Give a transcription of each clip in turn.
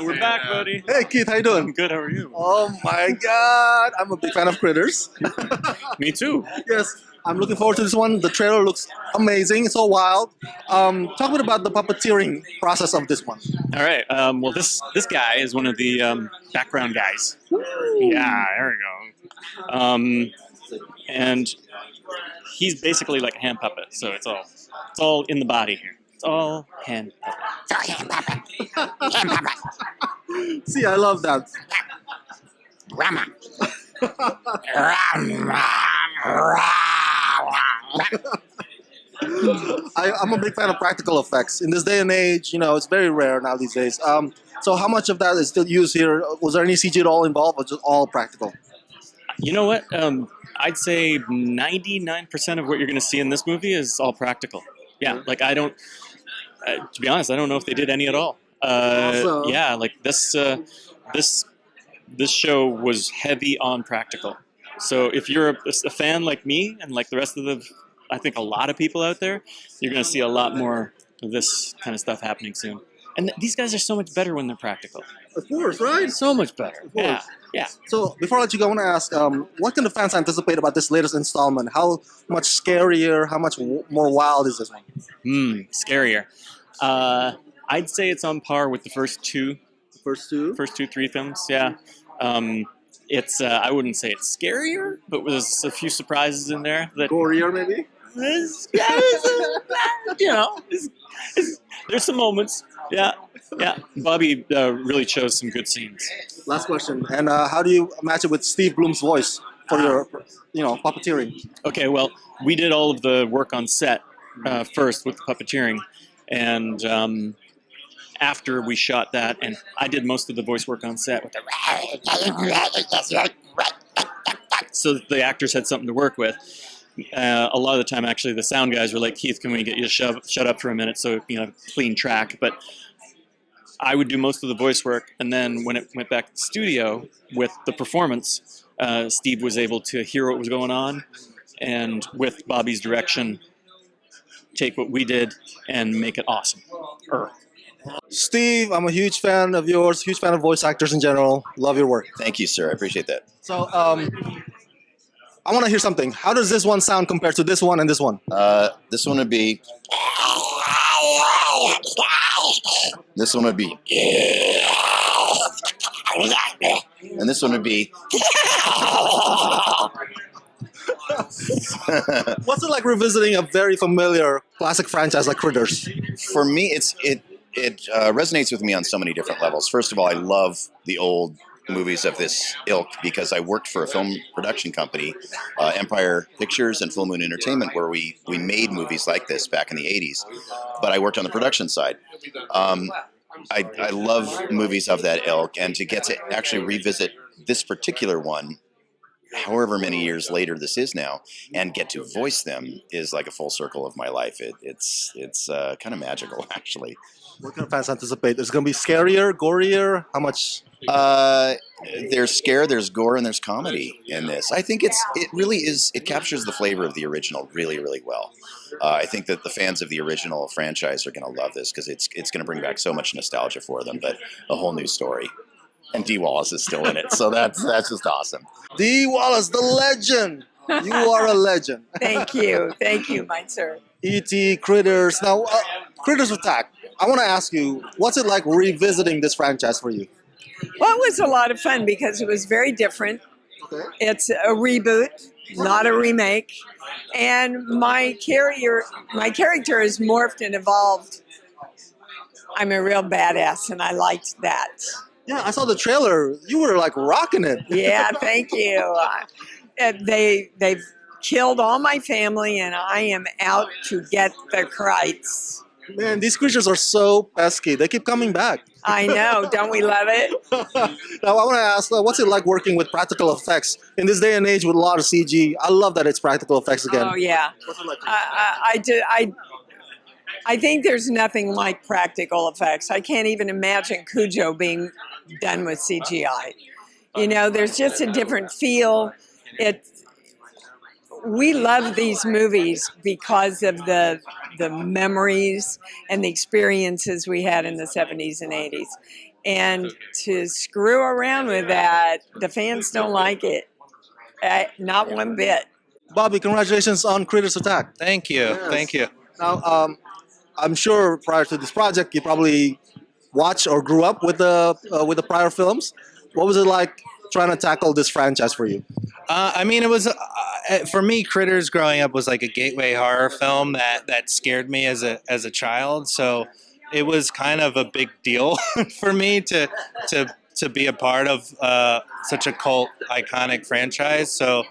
We're back, buddy. Hey, Keith, how you doing? I'm good. How are you? Oh my God, I'm a big fan of Critters. Me too. Yes, I'm looking forward to this one. The trailer looks amazing. It's so wild. Talk a bit about the puppeteering process of this one. All right. Well, this guy is one of the background guys. Yeah, there we go. And he's basically like a hand puppet. So it's all in the body here. It's all hand puppet. It's all hand puppet. Hand puppet. See, I love that. Rama. Rama. I'm a big fan of practical effects. In this day and age, it's very rare now these days. So how much of that is still used here? Was there any CG at all involved, or just all practical? You know what? I'd say 99% of what you're going to see in this movie is all practical. Yeah, like I don't. To be honest, I don't know if they did any at all. Awesome. Yeah, like this show was heavy on practical. So if you're a fan like me and like the rest of I think a lot of people out there, you're going to see a lot more of this kind of stuff happening soon. And these guys are so much better when they're practical. Of course, right? So much better. Yeah, yeah. So before I let you go, I want to ask, what can the fans anticipate about this latest installment? How much scarier, how much more wild is this one? Scarier. I'd say it's on par with the first two. First two? First 3 films, yeah. It's I wouldn't say it's scarier, but there's a few surprises in there that Gorier, maybe? There's some moments. Yeah. Bobby really chose some good scenes. Last question. And how do you match it with Steve Blum's voice for your, puppeteering? Okay, well, we did all of the work on set first with the puppeteering, and after we shot that, and I did most of the voice work on set with so that the actors had something to work with. A lot of the time, actually, the sound guys were like, Keith, can we get you to shut up for a minute so clean track? But I would do most of the voice work, and then when it went back to the studio with the performance, Steve was able to hear what was going on, and with Bobby's direction, take what we did and make it awesome. Steve, I'm a huge fan of yours, huge fan of voice actors in general. Love your work. Thank you, sir. I appreciate that. So, I want to hear something. How does this one sound compared to this one and this one? This one would be. This one would be. And this one would be. What's it like revisiting a very familiar classic franchise like Critters? For me, it resonates with me on so many different levels. First of all, I love the old movies of this ilk because I worked for a film production company, Empire Pictures and Full Moon Entertainment, where we made movies like this back in the 80s. But I worked on the production side. I love movies of that ilk, and to get to actually revisit this particular one, however many years later this is now, and get to voice them is like a full circle of my life. It's kind of magical, actually. What can fans anticipate? Is it going to be scarier, gorier? How much? There's scare, there's gore, and there's comedy in this. I think it really is. It captures the flavor of the original really, really well. I think that the fans of the original franchise are going to love this because it's going to bring back so much nostalgia for them, but a whole new story. And Dee Wallace is still in it, so that's just awesome. Dee Wallace, the legend. You are a legend. Thank you, my sir. E.T., Critters. Now, Critters Attack. I want to ask you, what's it like revisiting this franchise for you? Well, it was a lot of fun because it was very different. Okay. It's a reboot, not a remake, and my character is morphed and evolved. I'm a real badass, and I liked that. Yeah, I saw the trailer. You were like rocking it. Yeah, thank you. They've killed all my family, and I am out to get the Kreitz. Man, these creatures are so pesky. They keep coming back. I know. Don't we love it? Now, I want to ask, what's it like working with practical effects in this day and age with a lot of CG? I love that it's practical effects again. Oh, yeah. What's it like? I think there's nothing like practical effects. I can't even imagine Cujo being done with CGI. There's just a different feel. We love these movies because of the memories and the experiences we had in the 70s and 80s. And to screw around with that, the fans don't like it. Not one bit. Bobby, congratulations on Critters Attack. Thank you. Yes. Thank you. Now, I'm sure prior to this project, you probably watched or grew up with the prior films. What was it like trying to tackle this franchise for you? I mean, it was for me. Critters growing up was like a gateway horror film that scared me as a child. So it was kind of a big deal for me to be a part of such a cult iconic franchise. So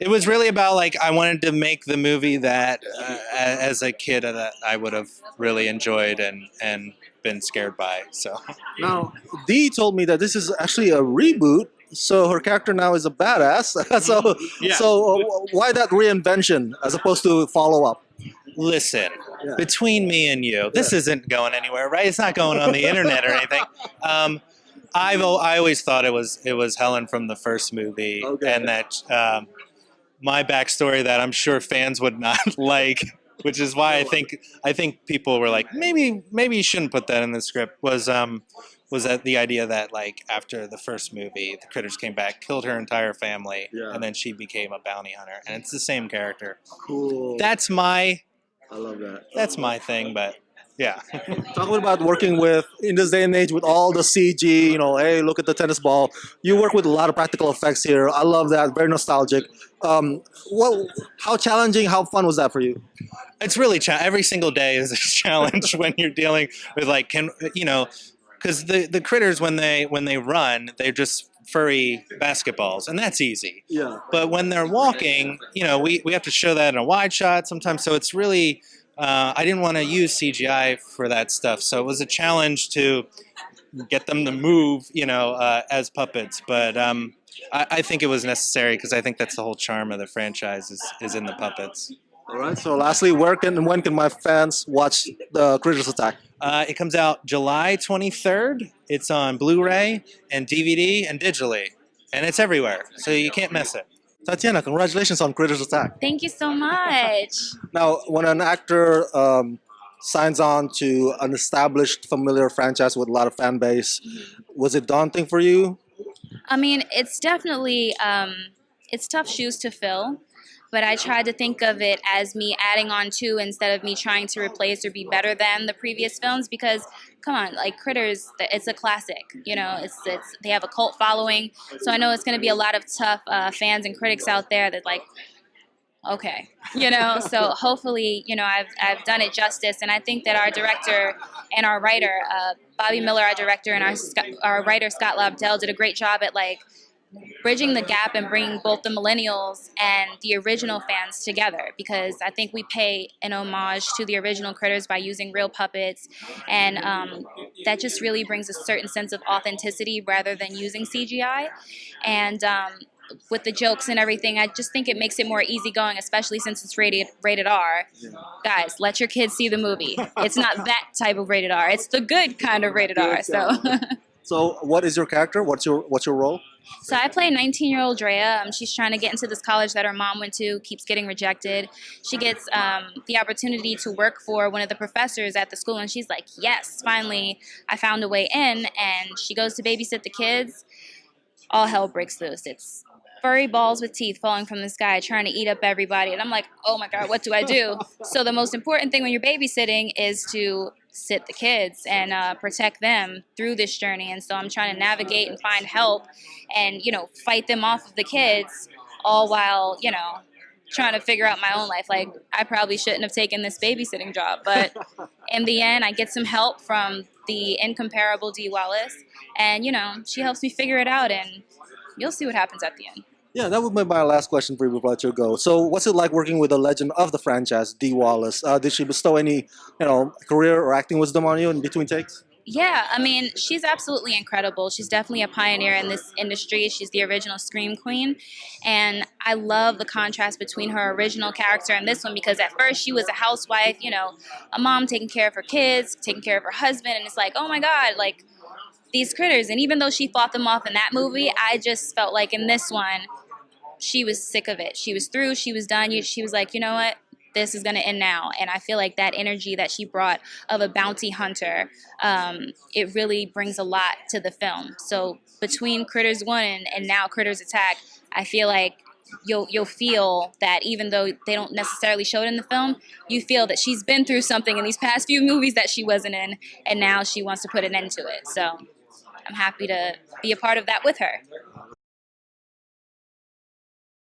it was really about like I wanted to make the movie that as a kid that I would have really enjoyed and been scared by. So Now, Dee told me that this is actually a reboot, so her character now is a badass. so, Yeah. why that reinvention as opposed to follow up? listen, Yeah. between me and you, this isn't going anywhere, right? It's not going on the internet or anything. I always thought it was Helen from the first movie, Okay. and that my backstory that I'm sure fans would not like, which is why I think people were like, maybe you shouldn't put that in the script. Was that the idea that like after the first movie, the critters came back, killed her entire family, Yeah. and then she became a bounty hunter, and it's the same character. Cool. That's my I love that. thing, but yeah. Talking about working with in this day and age with all the CG, hey, look at the tennis ball. You work with a lot of practical effects here. I love that. Very nostalgic. How challenging, how fun was that for you? It's really every single day is a challenge when you're dealing with like because the critters when they run, they're just furry basketballs, and that's easy. Yeah. But when they're walking, we have to show that in a wide shot sometimes. So it's really I didn't want to use CGI for that stuff, so it was a challenge to get them to move, as puppets. But I think it was necessary because I think that's the whole charm of the franchise is in the puppets. All right. So lastly, when can my fans watch the Critters Attack? It comes out July 23rd. It's on Blu-ray and DVD and digitally, and it's everywhere, so you can't miss it. Tatiana, congratulations on Critters Attack. Thank you so much. Now, when an actor signs on to an established, familiar franchise with a lot of fan base, was it daunting for you? I mean, it's definitely it's tough shoes to fill, but I tried to think of it as me adding on to instead of me trying to replace or be better than the previous films, because come on, like Critters, it's a classic, it's they have a cult following, so I know it's going to be a lot of tough fans and critics out there that like, okay, so hopefully, I've done it justice, and I think that our director and our writer, Bobby Miller, our director, and our writer Scott Lobdell did a great job at like bridging the gap and bringing both the millennials and the original fans together, because I think we pay an homage to the original Critters by using real puppets, and that just really brings a certain sense of authenticity rather than using CGI. And with the jokes and everything, I just think it makes it more easygoing, especially since it's rated R. Yeah. Guys, let your kids see the movie. It's not that type of rated R. It's the good kind of rated R. So. So, what is your character? What's your role? So I play a 19-year-old Drea. She's trying to get into this college that her mom went to, keeps getting rejected. She gets the opportunity to work for one of the professors at the school, and she's like, yes, finally, I found a way in. And she goes to babysit the kids. All hell breaks loose. It's furry balls with teeth falling from the sky trying to eat up everybody. And I'm like, oh my God, what do I do? So the most important thing when you're babysitting is to sit the kids and protect them through this journey. And so I'm trying to navigate and find help and, fight them off of the kids, all while, trying to figure out my own life. Like, I probably shouldn't have taken this babysitting job. But in the end, I get some help from the incomparable Dee Wallace. And, she helps me figure it out. And you'll see what happens at the end. Yeah, that would be my last question for you before I let you go. So, what's it like working with the legend of the franchise, Dee Wallace? Did she bestow any, career or acting wisdom on you in between takes? Yeah, I mean, she's absolutely incredible. She's definitely a pioneer in this industry. She's the original Scream Queen. And I love the contrast between her original character and this one, because at first she was a housewife, a mom taking care of her kids, taking care of her husband. And it's like, oh my God, like these critters. And even though she fought them off in that movie, I just felt like in this one, she was sick of it. She was through. She was done. She was like, you know what? this is going to end now. And I feel like that energy that she brought of a bounty hunter, it really brings a lot to the film. So between Critters 1 and now Critters Attack, I feel like you'll feel that even though they don't necessarily show it in the film, you feel that she's been through something in these past few movies that she wasn't in, and now she wants to put an end to it. So I'm happy to be a part of that with her.